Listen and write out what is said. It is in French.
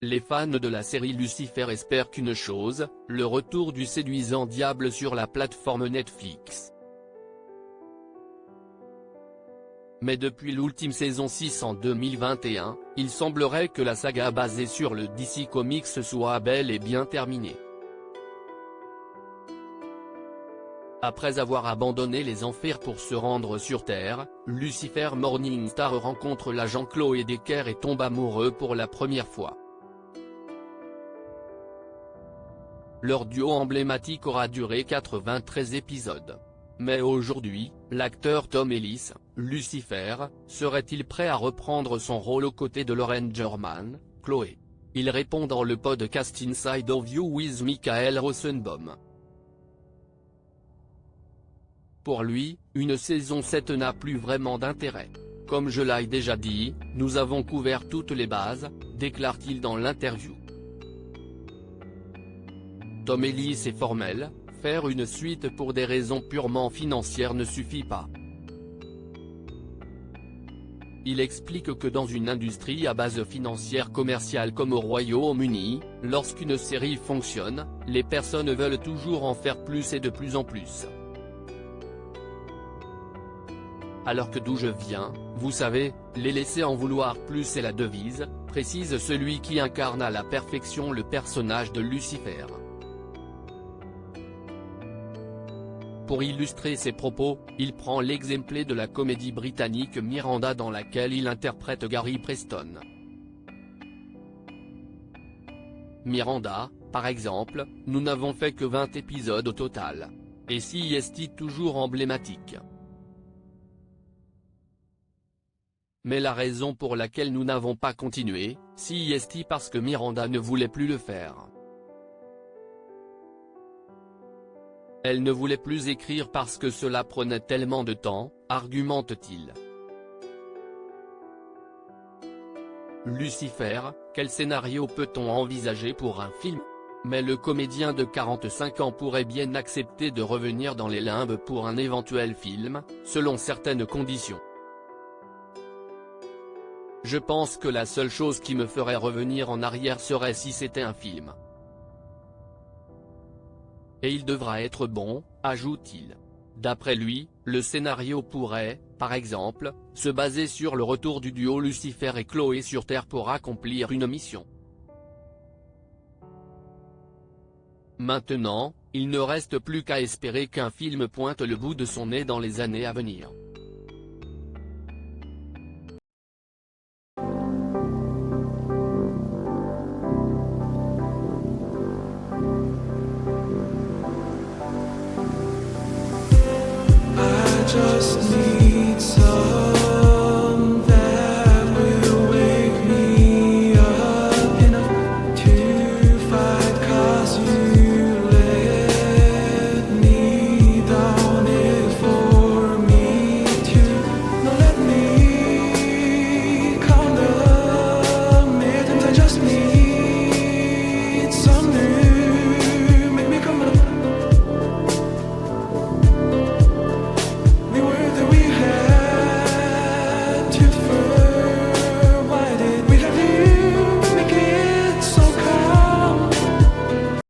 Les fans de la série Lucifer espèrent qu'une chose, le retour du séduisant diable sur la plateforme Netflix. Mais depuis l'ultime saison 6 en 2021, il semblerait que la saga basée sur le DC Comics soit bel et bien terminée. Après avoir abandonné les enfers pour se rendre sur Terre, Lucifer Morningstar rencontre l'agent Chloé Decker et tombe amoureux pour la première fois. Leur duo emblématique aura duré 93 épisodes. Mais aujourd'hui, l'acteur Tom Ellis, Lucifer, serait-il prêt à reprendre son rôle aux côtés de Lauren German, Chloé? Il répond dans le podcast Inside of You with Michael Rosenbaum. Pour lui, une saison 7 n'a plus vraiment d'intérêt. Comme je l'ai déjà dit, nous avons couvert toutes les bases, déclare-t-il dans l'interview. Tom Ellis est formel, faire une suite pour des raisons purement financières ne suffit pas. Il explique que dans une industrie à base financière commerciale comme au Royaume-Uni, lorsqu'une série fonctionne, les personnes veulent toujours en faire plus et de plus en plus. Alors que d'où je viens, vous savez, les laisser en vouloir plus est la devise, précise celui qui incarne à la perfection le personnage de Lucifer. Pour illustrer ses propos, il prend l'exemple de la comédie britannique Miranda dans laquelle il interprète Gary Preston. Miranda, par exemple, nous n'avons fait que 20 épisodes au total. Et si est toujours emblématique. Mais la raison pour laquelle nous n'avons pas continué, si est parce que Miranda ne voulait plus le faire. Elle ne voulait plus écrire parce que cela prenait tellement de temps, argumente-t-il. Lucifer, quel scénario peut-on envisager pour un film? Mais le comédien de 45 ans pourrait bien accepter de revenir dans les limbes pour un éventuel film, selon certaines conditions. Je pense que la seule chose qui me ferait revenir en arrière serait si c'était un film. Et il devra être bon, ajoute-t-il. D'après lui, le scénario pourrait, par exemple, se baser sur le retour du duo Lucifer et Chloé sur Terre pour accomplir une mission. Maintenant, il ne reste plus qu'à espérer qu'un film pointe le bout de son nez dans les années à venir.